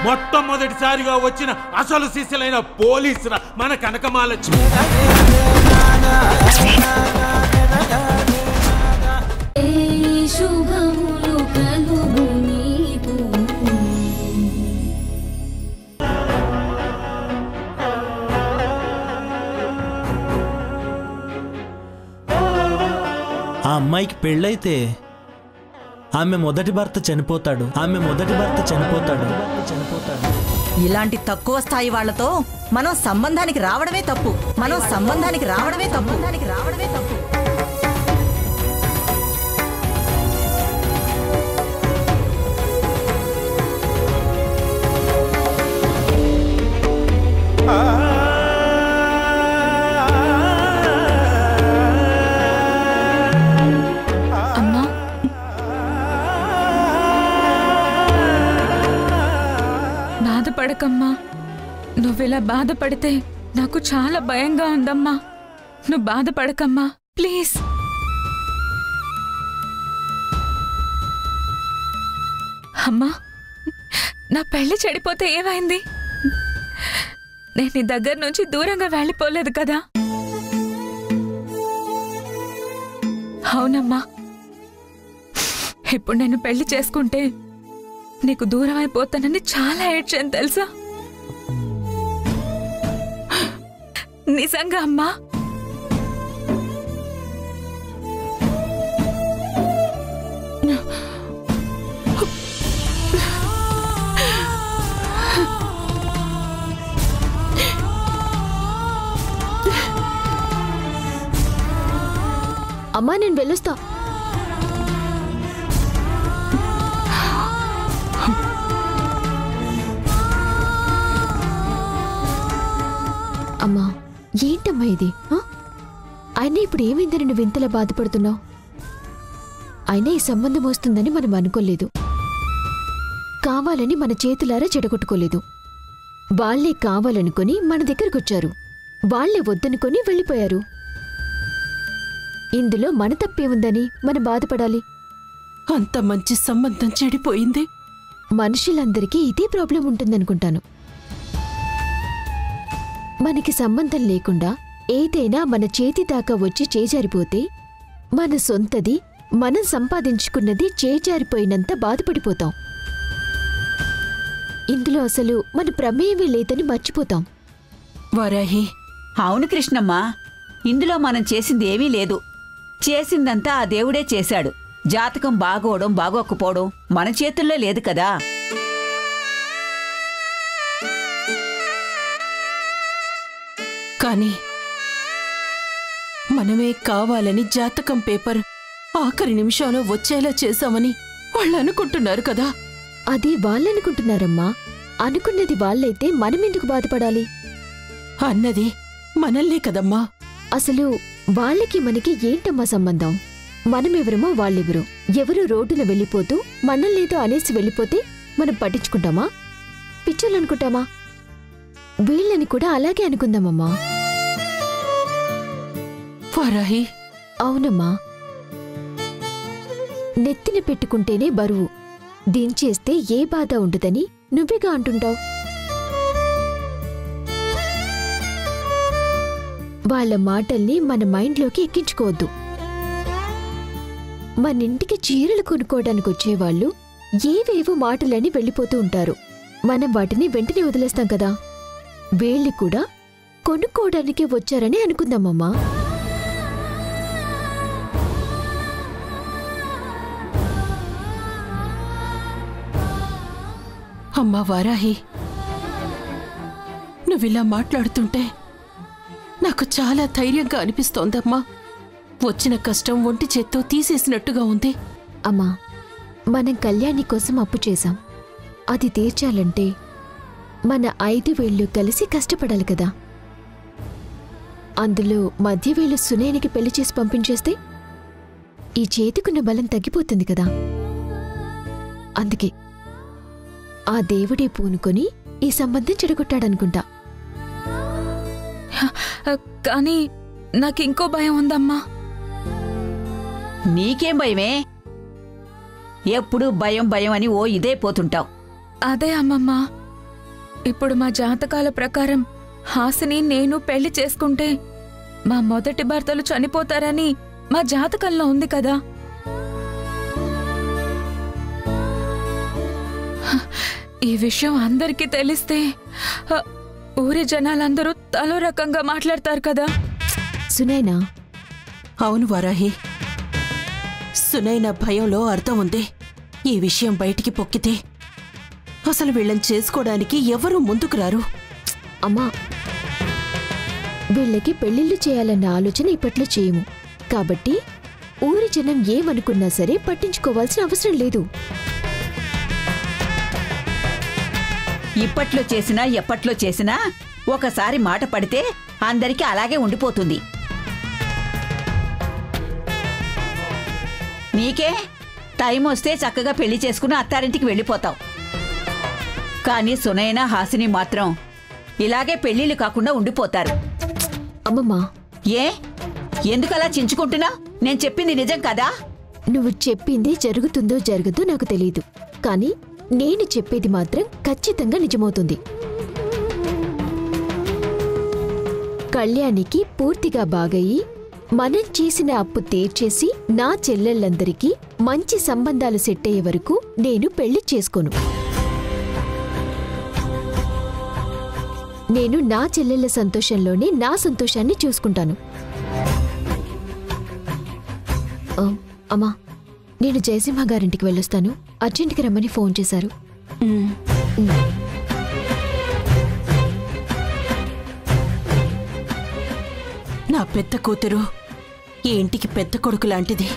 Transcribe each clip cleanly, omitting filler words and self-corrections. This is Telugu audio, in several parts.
మొట్టమొదటిసారిగా వచ్చిన అసలు శిశులైన పోలీసుల మన కనకమాలక్ష్మి. ఆ అమ్మాయికి పెళ్ళైతే ఆమె మొదటి భర్త చనిపోతాడు. ఇలాంటి తక్కువ స్థాయి వాళ్లతో మనం సంబంధానికి రావడమే తప్పు. బాధపడకమ్మా. నువ్విలా బాధపడితే నాకు చాలా భయంగా ఉందమ్మా. నువ్వు బాధపడకమ్మా ప్లీజ్. అమ్మా, నా పెళ్లి చెడిపోతే ఏమైంది? నేను నీ దగ్గర నుంచి దూరంగా వెళ్ళిపోలేదు కదా. అవునమ్మా, ఇప్పుడు నేను పెళ్లి చేసుకుంటే నీకు దూరం అయిపోతానని చాలా ఏడ్చాను తెలుసా. నిజంగా అమ్మా. అమ్మా నేను వెళ్ళొస్తా. అమ్మా ఏంటమ్మా ఇది? అయినా ఇప్పుడు ఏమైందని నువ్వు ఇంతలా బాధపడుతున్నావు? అయినా ఈ సంబంధం వస్తుందని మనం అనుకోలేదు. కావాలని మన చేతులారా చెడగొట్టుకోలేదు. వాళ్లే కావాలనుకొని మన దగ్గరకొచ్చారు. వాళ్లే వద్దనుకొని వెళ్ళిపోయారు. ఇందులో మన తప్పేముందని మనం బాధపడాలి? అంత మంచి సంబంధం చెడిపోయింది. మనుషులందరికీ ఇదే ప్రాబ్లం ఉంటుందనుకుంటాను. మనకి సంబంధం లేకుండా ఏదైనా మన చేతి దాకా వచ్చి చేజారిపోతే మన సొంతది మనం సంపాదించుకున్నది చేజారిపోయినంత బాధపడిపోతాం. ఇందులో అసలు మన ప్రమేయమే లేదని మర్చిపోతాం. వారాహి, అవును కృష్ణమ్మ, ఇందులో మనం చేసింది ఏమీ లేదు. చేసిందంతా ఆ దేవుడే చేశాడు. జాతకం బాగోవడం బాగోకపోవడం మన చేతుల్లో లేదు కదా. కానీ మనమే కావాలని జాతకం పేపర్ ఆఖరి నిమిషంలో వచ్చేలా చేశామని వాళ్ళు అనుకుంటున్నారు కదా. అది వాళ్ళనుకుంటున్నారమ్మా. అనుకున్నది వాళ్ళైతే మనమెందుకు బాధపడాలి? అన్నది మనల్నే కదమ్మా. అసలు వాళ్ళకి మనకి ఏంటమ్మా సంబంధం? మనమెవరమో వాళ్ళెవరో. ఎవరు రోడ్డున వెళ్ళిపోతూ మనల్నేదో అనేసి వెళ్ళిపోతే మనం పట్టించుకుంటామా? పిచ్చోళ్ళనుకుంటామా? వీళ్ళని కూడా అలాగే అనుకుందామమ్మా. వారాహి, అవునమ్మా. నెత్తిన పెట్టుకుంటేనే బరువు, దించేస్తే ఏ బాధ ఉండదని నువ్వేగా అంటుంటావు. వాళ్ళ మాటల్ని మన మైండ్లోకి ఎక్కించుకోవద్దు. మనింటికి చీరలు కొనుక్కోవడానికి వచ్చేవాళ్ళు ఏవేవో మాటలని వెళ్ళిపోతూ ఉంటారు. మనం వాటిని వెంటనే వదిలేస్తాం కదా. వీళ్ళు కూడా కొనుక్కోవడానికి వచ్చారని అనుకుందామమ్మా. అమ్మా వారాహి, నువ్విలా మాట్లాడుతుంటే నాకు చాలా ధైర్యంగా అనిపిస్తోందమ్మా. వచ్చిన కష్టం ఒంటి చేత్తో తీసేసినట్టుగా ఉంది. అమ్మా, మనం కళ్యాణి కోసం అప్పు చేశాం. అది తీర్చాలంటే మన 5 వేళ్ళు కలిసి కష్టపడాలి కదా. అందులో మధ్య వేళ్ళు సునయనికి పెళ్లి చేసి పంపించేస్తే ఈ చేతికున్న బలం తగ్గిపోతుంది కదా. అందుకే ఆ దేవుడే పూనుకొని ఈ సంబంధం చెడగొట్టాడనుకుంటా. కానీ నాకింకో భయం ఉందమ్మా. నీకేం భయమే? ఎప్పుడు భయం భయం అని ఓ ఇదే పోతుంటావు. అదే అమ్మమ్మ, ఇప్పుడు మా జాతకాల ప్రకారం హాసిని నేను పెళ్లి చేసుకుంటే మా మొదటి భర్తలు చనిపోతారని మా జాతకంలో ఉంది కదా. ఈ విషయం అందరికీ తెలిస్తే ఊరి జనాలందరూ తలో రకంగా మాట్లాడతారు కదా. సునైనా, అవును వారాహి, సునైన భయంలో అర్థం ఉంది. ఈ విషయం బయటికి పొక్కితే అసలు వీళ్ళని చేసుకోవడానికి ఎవరూ ముందుకు రారు. అమ్మా, వీళ్ళకి పెళ్లిళ్ళు చేయాలన్న ఆలోచన ఇప్పట్లో చేయము. కాబట్టి ఊరి జనం ఏమనుకున్నా సరే పట్టించుకోవాల్సిన అవసరం లేదు. ఇప్పట్లో చేసినా ఎప్పట్లో చేసినా ఒకసారి మాట పడితే అందరికీ అలాగే ఉండిపోతుంది. నీకే టైం వస్తే చక్కగా పెళ్లి చేసుకుని అత్తారింటికి వెళ్ళిపోతావు. కానీ సునైనా హాసిని మాత్రం ఇలాగే పెళ్లిళ్ళు కాకుండా ఉండిపోతారు. అమ్మమ్మా, ఏ ఎందుకలా చించుకుంటున్నా? నేను చెప్పింది నిజం కదా? నువ్వు చెప్పింది జరుగుతుందో జరగదో నాకు తెలీదు, కానీ నేను చెప్పేది మాత్రం ఖచ్చితంగా నిజమవుతుంది. కళ్యాణికి పూర్తిగా బాగయి మనం చేసిన అప్పు తీర్చేసి నా చెల్లెళ్ళందరికీ మంచి సంబంధాలు సెట్ అయ్యే వరకు నేను పెళ్లి చేసుకోను. నేను నా చెల్లెళ్ళ సంతోషంలోనే నా సంతోషాన్ని చూసుకుంటాను. అమ్మా, నేను జయసింహ గారింటికి వెళ్ళొస్తాను. అర్జెంటుగా రమ్మని ఫోన్ చేశారు. నా పెద్ద కూతురు ఈ ఇంటికి పెద్ద కొడుకు లాంటిది.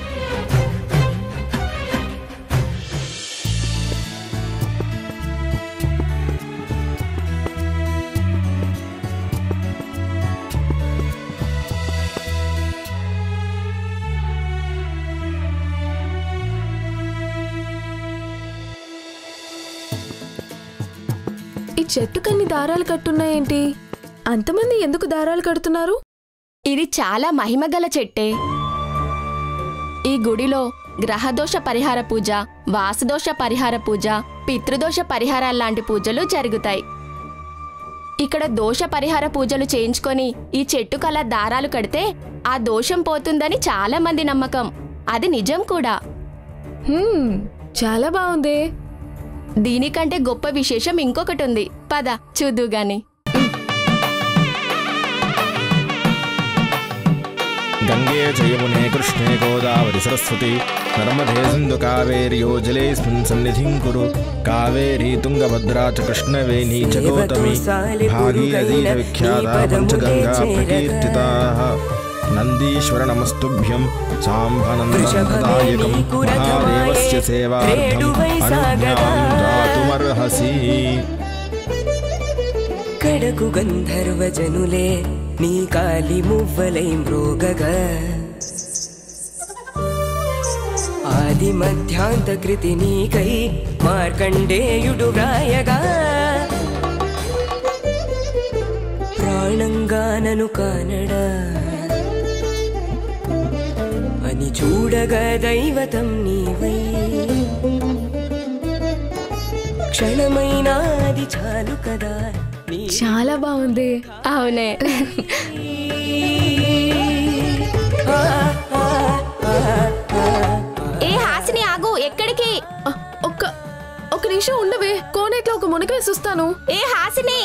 ఈ చెట్టుకన్ని దారాలు కట్టున్నాయేంటి? అంతమంది ఎందుకు దారాలు కడుతున్నారు? ఇది చాలా మహిమగల చెట్టే. ఈ గుడిలో గ్రహదోష పరిహార పూజ, వాసదోష పరిహార పూజ, పితృదోష పరిహారాల్లాంటి పూజలు జరుగుతాయి. ఇక్కడ దోష పరిహార పూజలు చేయించుకొని ఈ చెట్టుకలా దారాలు కడితే ఆ దోషం పోతుందని చాలా మంది నమ్మకం. అది నిజం కూడా. చాలా బాగుంది. దీనికంటే గొప్ప విశేషం ఇంకొకటి ఉంది. పద చూద్దుగాని. గంగే జయమునే కృష్ణే గోదావరి సరస్వతి నర్మదే సింధు కావేర్యో జలేస్మిన్ సన్నిధిం కురు కావేరీ తుంగభద్రా చ కృష్ణవేణీ చ గౌతమి భాగీరథీ విఖ్యాతా పంచగంగా ప్రకీర్తితాః. నందీశ్వర నమస్తుభ్యం సాంబనందదాయకం మహాదేవస్య సేవార్థం అనుజ్ఞాం దాతుమర్హసి. కడకు గంధర్వజనులే నీ కాలి మువ్వలై మ్రోగగా ఆది మధ్యాంత కృతి నీకై మార్కండేయుడు వ్రాయగా ప్రాణంగానను కానడా అని చూడగా దైవతం నీవై క్షణమైనాది చాలు కదా. చాలా బాగుంది. అవునే. ఏ హాసిని ఆగు, ఎక్కడికి? ఒక్క నిమిషం ఉండవే, కోనేట్లో ఒక మునక వేసి వస్తాను. ఏ హాసిని!